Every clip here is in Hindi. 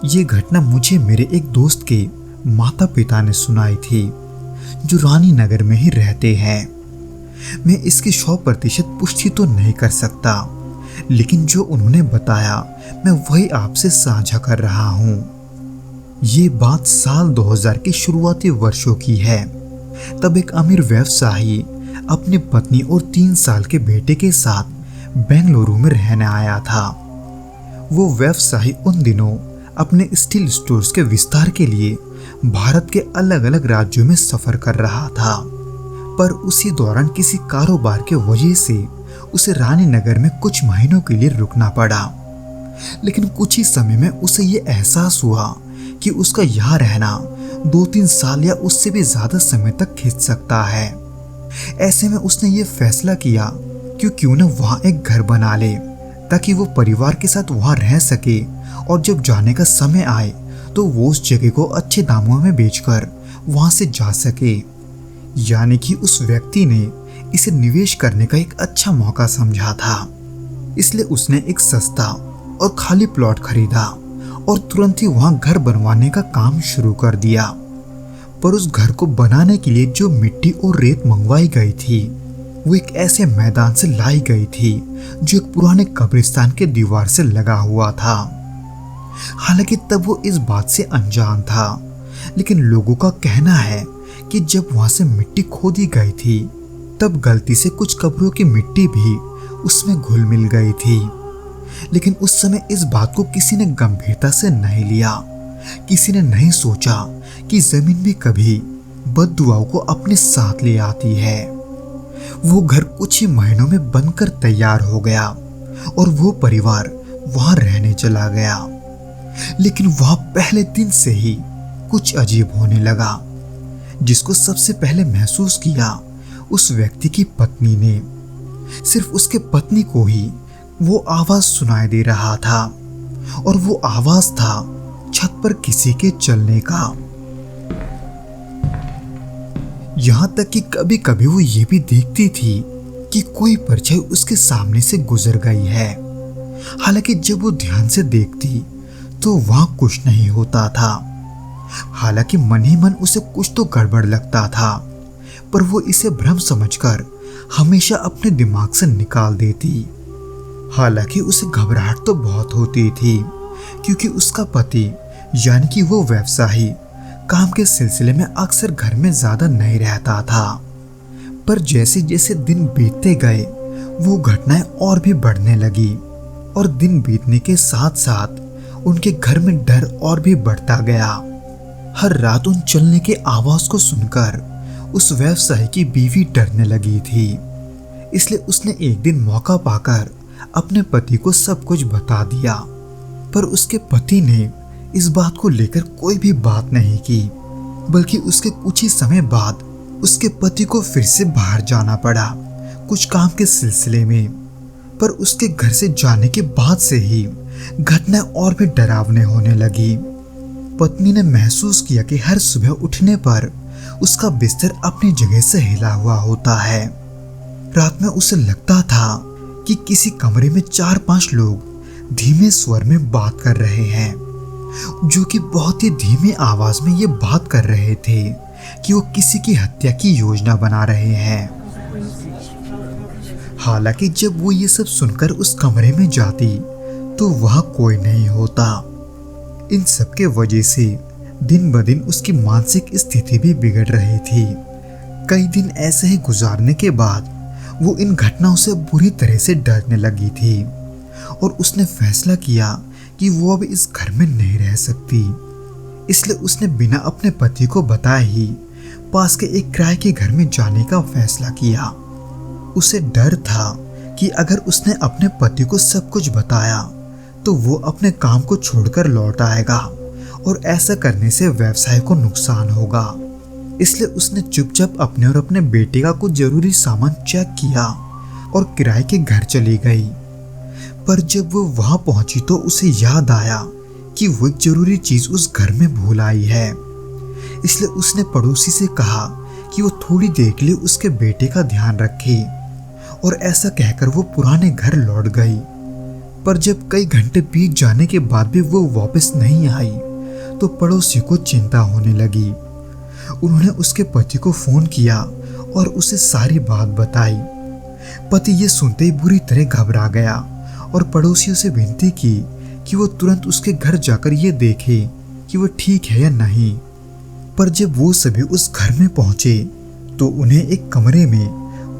ये घटना मुझे मेरे एक दोस्त के माता पिता ने सुनाई थी, जो रानी नगर में ही रहते हैं। मैं इसकी 100% पुष्टि तो नहीं कर सकता, लेकिन जो उन्होंने बताया मैं वही आपसे साझा कर रहा हूँ। ये बात साल 2000 के शुरुआती वर्षों की है। तब एक अमीर व्यवसायी अपनी पत्नी और 3 साल के बेटे के साथ बेंगलुरु में रहने आया था। वो व्यवसायी उन दिनों अपने स्टील स्टोर्स के विस्तार के लिए भारत के अलग अलग राज्यों में सफर कर रहा था, पर उसी दौरान किसी कारोबार के वजह से उसे रानी नगर में कुछ महीनों के लिए रुकना पड़ा। लेकिन कुछ ही समय में उसे ये एहसास हुआ कि उसका यहाँ रहना 2-3 साल या उससे भी ज्यादा समय तक खिंच सकता है। ऐसे में उसने ये फैसला किया कि क्यों न वहाँ एक घर बना ले, ताकि वो परिवार के साथ वहाँ रह सके और जब जाने का समय आए तो वो उस जगह को अच्छे दामों में बेचकर वहाँ से जा सके। यानी कि उस व्यक्ति ने इसे निवेश करने का एक अच्छा मौका समझा था। इसलिए उसने एक सस्ता और खाली प्लॉट खरीदा और तुरंत ही वहाँ घर बनवाने का काम शुरू कर दिया। पर उस घर को बनाने के लिए जो मिट्टी और रेत मंगवाई गई थी, वो एक ऐसे मैदान से लाई गई थी जो एक पुराने कब्रिस्तान के दीवार से लगा हुआ था। हालांकि तब वो इस बात से अनजान था, लेकिन लोगों का कहना है कि जब वहां से मिट्टी खोदी गई थी, तब गलती से कुछ कब्रों की मिट्टी भी उसमें घुल मिल गई थी। लेकिन उस समय इस बात को किसी ने गंभीरता से नहीं लिया। किसी ने नहीं सोचा कि जमीन भी कभी बद्दुआओं को अपने साथ ले आती है। वो घर कुछ ही महीनों में बनकर तैयार हो गया और वो परिवार वहां रहने चला गया। लेकिन वहां पहले दिन से ही कुछ अजीब होने लगा, जिसको सबसे पहले महसूस किया उस व्यक्ति की पत्नी ने। सिर्फ उसके पत्नी को ही वो आवाज सुनाई दे रहा था, और वो आवाज था छत पर किसी के चलने का। यहां तक कि कभी कभी वो ये भी देखती थी कि कोई परछाई उसके सामने से गुजर गई है। हालांकि जब वो ध्यान से देखती तो वहां कुछ नहीं होता था। हालांकि मन ही मन उसे कुछ तो गड़बड़ लगता था, पर वो इसे भ्रम समझकर हमेशा अपने दिमाग से निकाल देती। हालांकि उसे घबराहट तो बहुत होती थी, क्योंकि उसका पति यानी कि वो व्यवसायी काम के सिलसिले में अक्सर घर में ज्यादा नहीं रहता था। पर जैसे जैसे दिन बीतते गए वो घटनाएं और भी बढ़ने लगी, और दिन बीतने के साथ साथ उनके घर में डर और भी बढ़ता गया। हर रात उन चलने के आवाज को सुनकर उस व्यवसायी की बीवी डरने लगी थी। इसलिए उसने एक दिन मौका पाकर अपने पति को सब कुछ बता दिया, पर उसके पति ने इस बात को लेकर कोई भी बात नहीं की, बल्कि उसके कुछ ही समय बाद उसके पति को फिर से बाहर जाना पड़ा कुछ काम के सिलसिले में। पर उसके घर से जाने के बाद से ही घटना और भी डरावने होने लगी। पत्नी ने महसूस किया कि हर सुबह उठने पर उसका बिस्तर अपनी जगह से हिला हुआ होता है। रात में उसे लगता था कि किसी कमरे में 4-5 लोग धीमे स्वर में बात कर रहे हैं, जो कि बहुत ही धीमी आवाज में ये बात कर रहे थे कि वो किसी की हत्या की योजना बना रहे हैं। हालांकि जब वो ये सब सुनकर उस कमरे में जाती तो वहां कोई नहीं होता। इन सब के वजह से दिन ब दिन उसकी मानसिक स्थिति भी बिगड़ रही थी। कई दिन ऐसे ही गुजारने के बाद वो इन घटनाओं से बुरी तरह से डरने लगी थी, और उसने फैसला किया कि वो अब इस घर में नहीं रह सकती। इसलिए उसने बिना अपने पति को बताए ही पास के एक किराए के घर में जाने का फैसला किया। उसे डर था कि अगर उसने अपने पति को सब कुछ बताया तो वो अपने काम को छोड़कर लौट आएगा, और ऐसा करने से व्यवसाय को नुकसान होगा। इसलिए उसने चुपचाप अपने और अपने बेटे का कुछ जरूरी सामान चेक किया और किराए के घर चली गई। पर जब वो वहां पहुंची तो उसे याद आया कि वो एक जरूरी चीज उस घर में भूल आई है। इसलिए उसने पड़ोसी से कहा कि वो थोड़ी देर के लिए उसके बेटे का ध्यान रखे, और ऐसा कहकर वो पुराने घर लौट गई। पर जब कई घंटे बीत जाने के बाद भी वो वापस नहीं आई तो पड़ोसी को चिंता होने लगी। उन्होंने उसके पति को फोन किया और उसे सारी बात बताई। पति ये सुनते ही बुरी तरह घबरा गया और पड़ोसियों से विनती की कि वो तुरंत उसके घर जाकर ये देखे कि वो ठीक है या नहीं। पर जब वो सभी उस घर में पहुंचे तो उन्हें एक कमरे में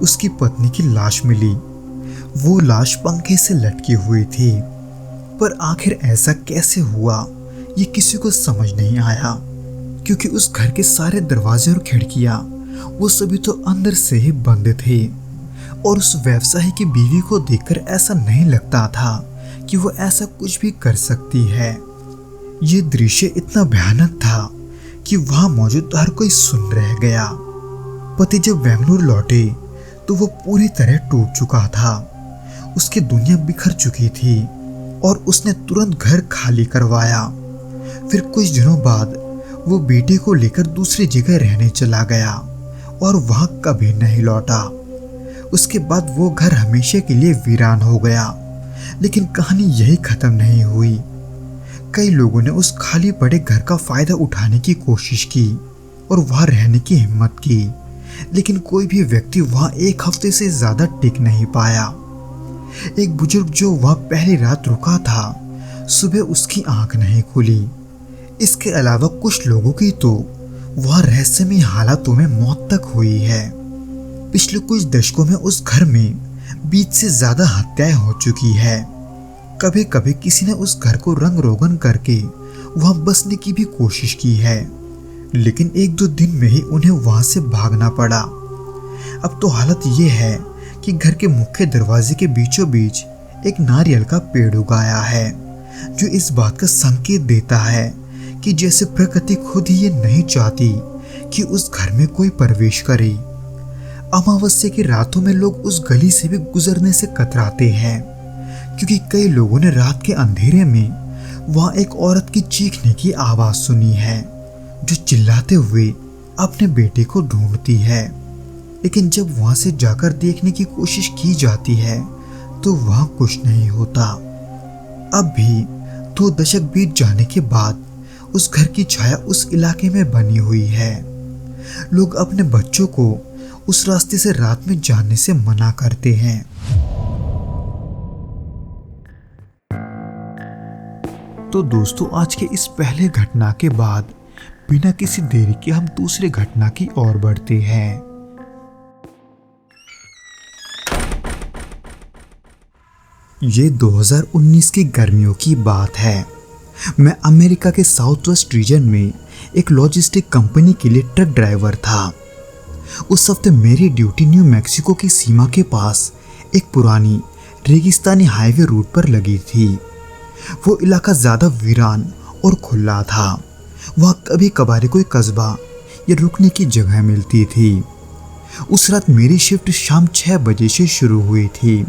उसकी पत्नी की लाश मिली। वो लाश पंखे से लटकी हुई थी। पर आखिर ऐसा कैसे हुआ ये किसी को समझ नहीं आया, क्योंकि उस घर के सारे दरवाजे और खिड़कियां वो सभी तो अंदर से ही बंद थे और उस व्यवसायी की बीवी को देखकर ऐसा नहीं लगता था कि वो ऐसा कुछ भी कर सकती है। ये दृश्य इतना भयानक था कि वहां मौजूद हर कोई सुन रह गया। पति जब बेंगलुरु लौटे तो वो पूरी तरह टूट चुका था। उसकी दुनिया बिखर चुकी थी और उसने तुरंत घर खाली करवाया। फिर कुछ दिनों बाद वो बेटे को लेकर दूसरी जगह रहने चला गया और वहां कभी नहीं लौटा। उसके बाद वो घर हमेशा के लिए वीरान हो गया। लेकिन कहानी यही खत्म नहीं हुई। कई लोगों ने उस खाली पड़े घर का फायदा उठाने की कोशिश की और वहां रहने की हिम्मत की, लेकिन कोई भी व्यक्ति वहां एक हफ्ते से ज्यादा टिक नहीं पाया। एक बुजुर्ग जो वहां पहली रात रुका था, सुबह उसकी आंख नहीं खुली। इसके अलावा कुछ लोगों की तो वहां रहस्यमय हालातों में मौत तक हुई है। पिछले कुछ दशकों में उस घर में 20 से ज्यादा हत्याएं हो चुकी है। कभी कभी किसी ने उस घर को रंग रोगन करके वहां बसने की भी कोशिश की है, लेकिन 1-2 दिन में ही उन्हें वहां से भागना पड़ा। अब तो हालत ये है कि घर के मुख्य दरवाजे के बीचों बीच एक नारियल का पेड़ उगाया है, जो इस बात का संकेत देता है कि जैसे प्रकृति खुद ही ये नहीं चाहती कि उस घर में कोई प्रवेश करे। अमावस्या की रातों में लोग उस गली से भी गुजरने से कतराते हैं, क्योंकि कई लोगों ने रात के अंधेरे में वहां एक औरत की चीखने की आवाज सुनी है, जो चिल्लाते हुए अपने बेटे को ढूंढती है। लेकिन जब वहां से जाकर देखने की कोशिश की जाती है तो वहां कुछ नहीं होता। अब भी 2 दशक बीत जाने के बाद उस घर की छाया उस इलाके में बनी हुई है। लोग अपने बच्चों को उस रास्ते से रात में जाने से मना करते हैं। तो दोस्तों, आज के इस पहले घटना के बाद बिना किसी देरी के हम दूसरे घटना की ओर बढ़ते हैं। ये 2019 की गर्मियों की बात है। मैं अमेरिका के साउथ वेस्ट रीजन में एक लॉजिस्टिक कंपनी के लिए ट्रक ड्राइवर था। उस हफ्ते मेरी ड्यूटी न्यू मैक्सिको की सीमा के पास एक पुरानी रेगिस्तानी हाईवे रूट पर लगी थी। वो इलाका ज्यादा वीरान और खुला था। वहां कभी कभार कोई कस्बा या रुकने की जगह मिलती थी। उस रात मेरी शिफ्ट शाम 6 बजे से शुरू हुई थी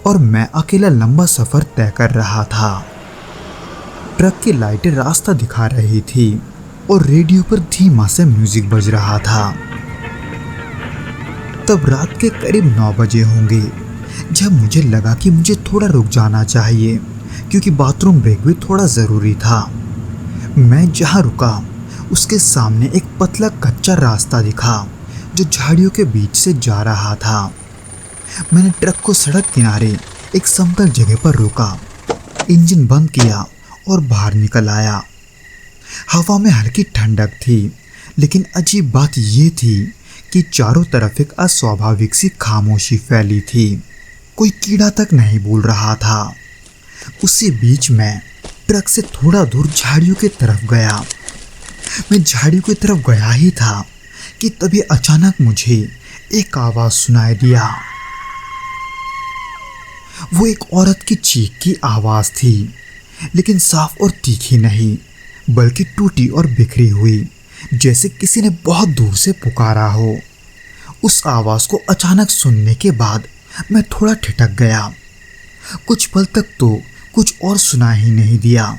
और मैं अकेला लंबा सफर तय कर रहा था। ट्रक की लाइटें रास्ता दिखा रही थी और रेडियो पर धीमा से म्यूजिक बज रहा था। तब रात के करीब 9 बजे होंगे जब मुझे लगा कि मुझे थोड़ा रुक जाना चाहिए, क्योंकि बाथरूम ब्रेक भी थोड़ा ज़रूरी था। मैं जहाँ रुका उसके सामने एक पतला कच्चा रास्ता दिखा जो झाड़ियों के बीच से जा रहा था। मैंने ट्रक को सड़क किनारे एक समतल जगह पर रोका, इंजन बंद किया और बाहर निकल आया। हवा में हल्की ठंडक थी, लेकिन अजीब बात यह थी कि चारों तरफ एक अस्वाभाविक सी खामोशी फैली थी। कोई कीड़ा तक नहीं बोल रहा था। उसी बीच मैं ट्रक से थोड़ा दूर झाड़ियों की तरफ गया। मैं झाड़ियों की तरफ गया ही था कि तभी अचानक मुझे एक आवाज सुनाई दिया। वो एक औरत की चीख की आवाज थी, लेकिन साफ और तीखी नहीं, बल्कि टूटी और बिखरी हुई, जैसे किसी ने बहुत दूर से पुकारा हो। उस आवाज को अचानक सुनने के बाद मैं थोड़ा ठिठक गया। कुछ पल तक तो कुछ और सुना ही नहीं दिया,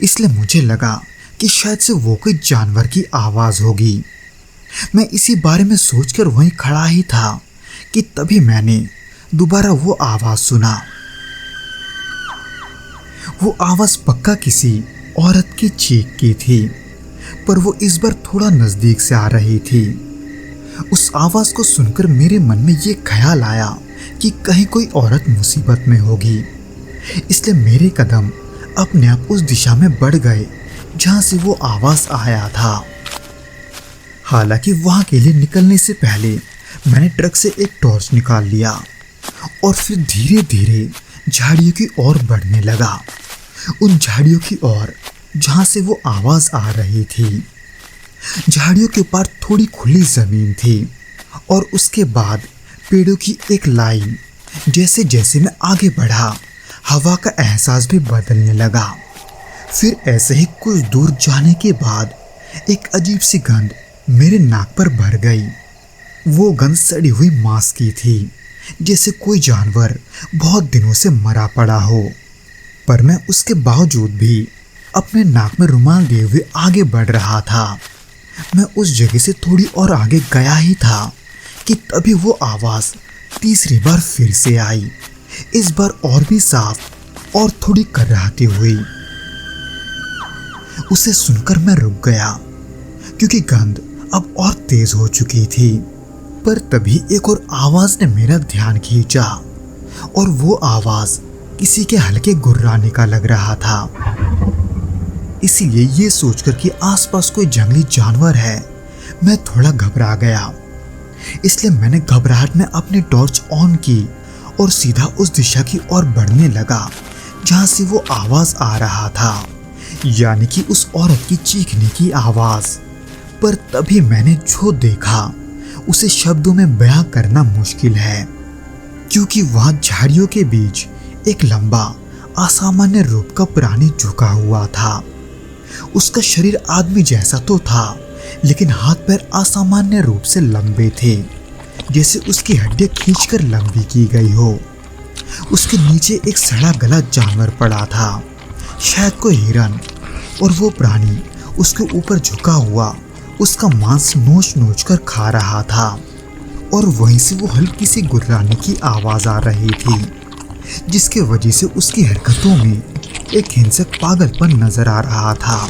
इसलिए मुझे लगा कि शायद से वो कोई जानवर की आवाज होगी। मैं इसी बारे में सोचकर वहीं खड़ा ही था कि तभी मैंने दोबारा वो आवाज सुना। वो आवाज पक्का किसी औरत की चीख की थी, पर वो इस बार थोड़ा नजदीक से आ रही थी। उस आवाज को सुनकर मेरे मन में ये ख्याल आया कि कहीं कोई औरत मुसीबत में होगी, इसलिए मेरे कदम अपने आप उस दिशा में बढ़ गए जहां से वो आवाज आया था। हालांकि वहां के लिए निकलने से पहले मैंने ट्रक से एक टॉर्च निकाल लिया और फिर धीरे धीरे झाड़ियों की ओर बढ़ने लगा, उन झाड़ियों की ओर जहां से वो आवाज आ रही थी। झाड़ियों के पार थोड़ी खुली जमीन थी और उसके बाद पेड़ों की एक लाइन। जैसे जैसे मैं आगे बढ़ा, हवा का एहसास भी बदलने लगा। फिर ऐसे ही कुछ दूर जाने के बाद एक अजीब सी गंध मेरे नाक पर भर गई। वो गंध सड़ी हुई मांस की थी, जैसे कोई जानवर बहुत दिनों से मरा पड़ा हो। पर मैं उसके बावजूद भी अपने नाक में रुमाल दिए हुए आगे बढ़ रहा था। मैं उस जगह से थोड़ी और आगे गया ही था कि तभी वो आवाज तीसरी बार फिर से आई, इस बार और भी साफ और थोड़ी कर्राती हुई। उसे सुनकर मैं रुक गया क्योंकि गंध अब और तेज हो चुकी थी। पर तभी एक और आवाज ने मेरा ध्यान खींचा और वो आवाज किसी के हल्के गुर्राने का लग रहा था। इसीलिए ये सोचकर कि आसपास कोई जंगली जानवर है, मैं थोड़ा घबरा गया। इसलिए मैंने घबराहट में अपनी टॉर्च ऑन की और सीधा उस दिशा की ओर बढ़ने लगा जहां से वो आवाज आ रहा था, यानी कि उस औरत की चीखने की आवाज। पर तभी मैंने जो देखा उसे शब्दों में बयां करना मुश्किल है, क्योंकि वहां झाड़ियों के बीच एक लंबा असामान्य रूप का प्राणी झुका हुआ था। उसका शरीर आदमी जैसा तो था, लेकिन हाथ पैर असामान्य रूप से लंबे थे, जैसे उसकी हड्डियां खींचकर लंबी की गई हो। उसके नीचे एक सड़ा गला जानवर पड़ा था, शायद कोई हिरन, और वो प्राणी उसके ऊपर झुका हुआ उसका मांस नोच नोच कर खा रहा था। और वहीं से वो हल्की सी गुर्राने की आवाज आ रही थी, जिसके वजह से उसकी हरकतों में एक हिंसक पागलपन नजर आ रहा था।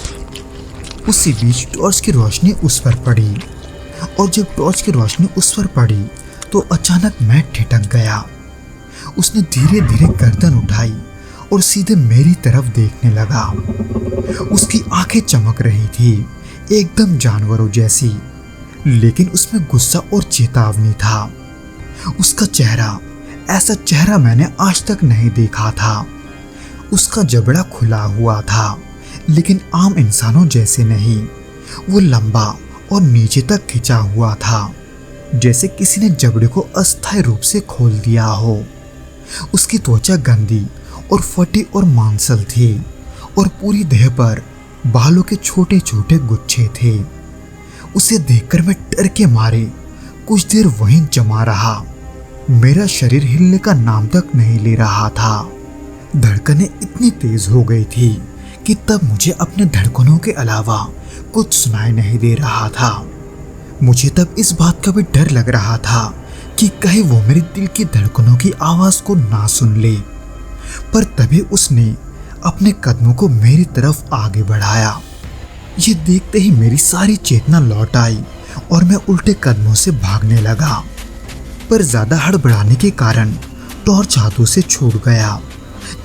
उसी बीच टॉर्च की रोशनी उस पर पड़ी, और जब टॉर्च की रोशनी उस पर पड़ी तो अचानक मैं ठिठक गया। उसने धीरे धीरे गर्दन उठाई और सीधे मेरी तरफ देखने लगा। उसकी आंखें चमक रही थी, एकदम जानवरों जैसी, लेकिन उसमें गुस्सा और चेतावनी था। उसका चेहरा, ऐसा चेहरा मैंने आज तक नहीं देखा था। उसका जबड़ा खुला हुआ था, लेकिन आम इंसानों जैसे नहीं। वो लंबा और नीचे तक खिंचा हुआ था, जैसे किसी ने जबड़े को अस्थायी रूप से खोल दिया हो। उसकी त्वचा गंदी और फटी और मांसल थी, और पूरी देह पर बालों के छोटे छोटे गुच्छे थे। उसे देखकर मैं डर के मारे कुछ देर वहीं जमा रहा। मेरा शरीर हिलने का नाम तक नहीं ले रहा था। धड़कनें इतनी तेज हो गई थी कि तब मुझे अपने धड़कनों के अलावा कुछ सुनाई नहीं दे रहा था। मुझे तब इस बात का भी डर लग रहा था कि कहीं वो मेरे दिल की धड़कनों की आवाज को ना सुन ले। पर तभी उसने अपने कदमों को मेरी तरफ आगे बढ़ाया। ये देखते ही मेरी सारी चेतना लौट आई और मैं उल्टे कदमों से भागने लगा। पर ज्यादा हड़बड़ाने के कारण टॉर्च हाथों से छूट गया,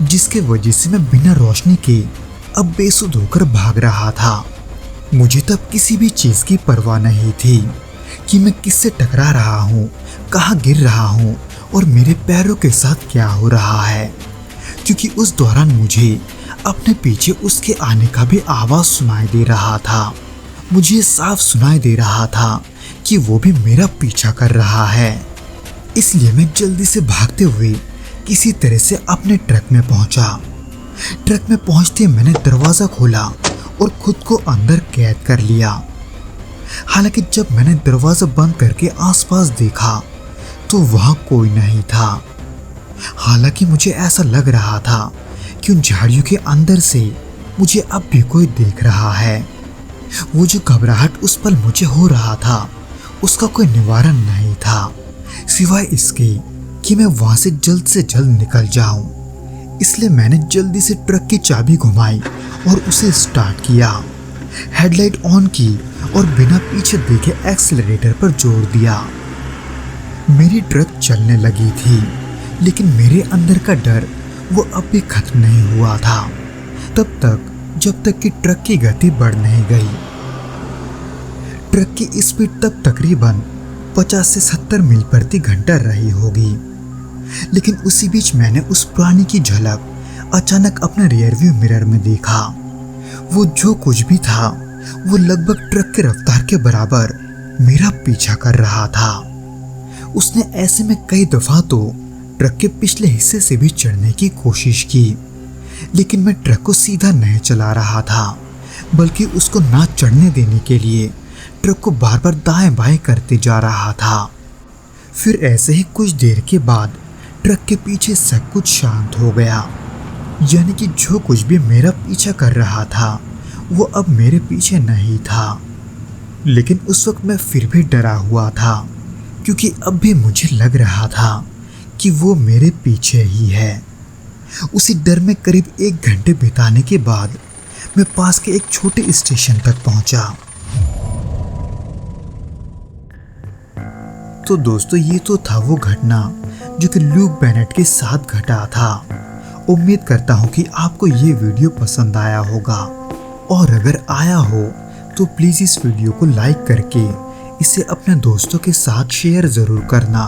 जिसके वजह से मैं बिना रोशनी के अब बेसुध होकर भाग रहा था। मुझे तब किसी भी चीज की परवाह नहीं थी कि मैं किससे टकरा रहा हूँ, कहाँ गिर रहा हूँ और मेरे पैरों के साथ क्या हो रहा है, क्योंकि उस दौरान मुझे अपने पीछे उसके आने का भी आवाज सुनाई दे रहा था। मुझे साफ सुनाई दे रहा था कि वो भी मेरा पीछा कर रहा है। इसलिए मैं जल्दी से भागते हुए किसी तरह से अपने ट्रक में पहुंचा। ट्रक में पहुंचते मैंने दरवाजा खोला और खुद को अंदर कैद कर लिया। हालांकि जब मैंने दरवाजा बंद करके आसपास देखा तो वहां कोई नहीं था। हालांकि मुझे ऐसा लग रहा था कि उन झाड़ियों के अंदर से मुझे अब भी कोई देख रहा है। वो जो घबराहट उस पल मुझे हो रहा था उसका कोई निवारण नहीं था, सिवाय इसके कि मैं वहां से जल्द निकल जाऊं। इसलिए मैंने जल्दी से ट्रक की चाबी घुमाई और उसे स्टार्ट किया। हेडलाइट ऑन की और बिना पीछे देखे एक्सीलरेटर पर जोर दिया। मेरी ट्रक चलने लगी थी, लेकिन मेरे अंदर का डर वो अब भी खत्म नहीं हुआ था, तब तक जब तक कि ट्रक की गति बढ़ नहीं गई। ट्रक की स्पीड तब तकरीबन 50 से 70 मील प्रति घंटा रही होगी, लेकिन उसी बीच मैंने उस प्राणी की झलक अचानक अपने रियरव्यू मिरर में देखा। वो जो कुछ भी था वो लगभग ट्रक की रफ्तार के बराबर मेरा पीछा कर रहा था। उसने ऐसे में कई दफा तो ट्रक के पिछले हिस्से से भी चढ़ने की कोशिश की, लेकिन मैं ट्रक को सीधा नहीं चला रहा था, बल्कि उसको ना चढ़ने देने के लिए ट्रक को बार बार दाएं बाएं करते जा रहा था। फिर ऐसे ही कुछ देर के बाद ट्रक के पीछे सब कुछ शांत हो गया, यानी कि जो कुछ भी मेरा पीछा कर रहा था वो अब मेरे पीछे नहीं था। लेकिन उस वक्त मैं फिर भी डरा हुआ था, क्योंकि अब भी मुझे लग रहा था कि वो मेरे पीछे ही है। उसी डर में करीब 1 घंटे बिताने के बाद मैं पास के एक छोटे स्टेशन तक पहुंचा। तो दोस्तों, ये तो था वो घटना जो कि ल्यूक बेनेट के साथ घटा था। उम्मीद करता हूँ कि आपको ये वीडियो पसंद आया होगा, और अगर आया हो तो प्लीज़ इस वीडियो को लाइक करके इसे अपने दोस्तों के साथ शेयर ज़रूर करना,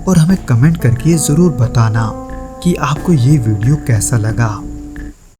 और हमें कमेंट करके ज़रूर बताना कि आपको ये वीडियो कैसा लगा।